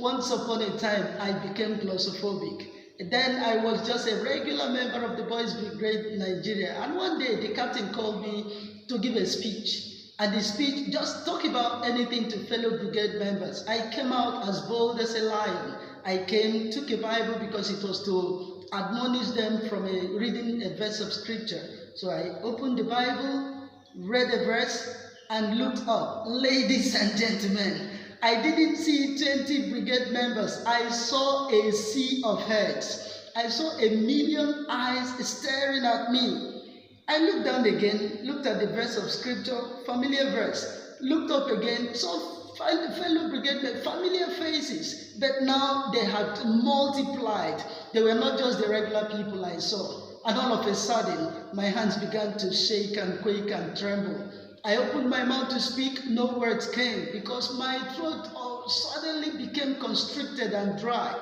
Once upon a time, I became glossophobic. Then I was just a regular member of the Boys Brigade Nigeria. And one day the captain called me to give a speech. And the speech just talk about anything to fellow brigade members. I came out as bold as a lion. I came, took a Bible because it was to admonish them from reading a verse of scripture. So I opened the Bible, read a verse, and looked up. Ladies and gentlemen, I didn't see 20 brigade members. I saw a sea of heads. I saw a million eyes staring at me. I looked down again, looked at the verse of scripture, familiar verse, looked up again, saw fellow brigade men, familiar faces, but now they had multiplied. They were not just the regular people I saw. And all of a sudden, my hands began to shake and quake and tremble. I opened my mouth to speak, no words came because my throat suddenly became constricted and dry.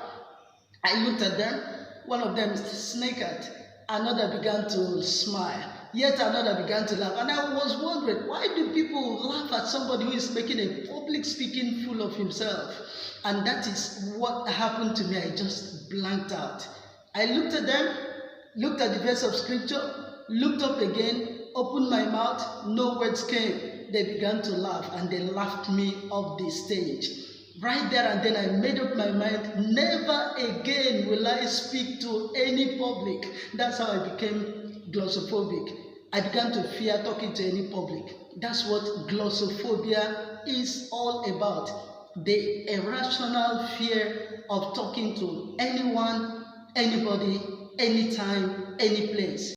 I looked at them, one of them snickered, another began to smile, yet another began to laugh. And I was wondering, why do people laugh at somebody who is making a public speaking fool of himself? And that is what happened to me. I just blanked out. I looked at them, looked at the verse of scripture, looked up again, opened my mouth, no words came. They began to laugh and they laughed me off the stage. Right there and then I made up my mind, never again will I speak to any public. That's how I became glossophobic. I began to fear talking to any public. That's what glossophobia is all about. The irrational fear of talking to anyone, anybody, anytime, any place.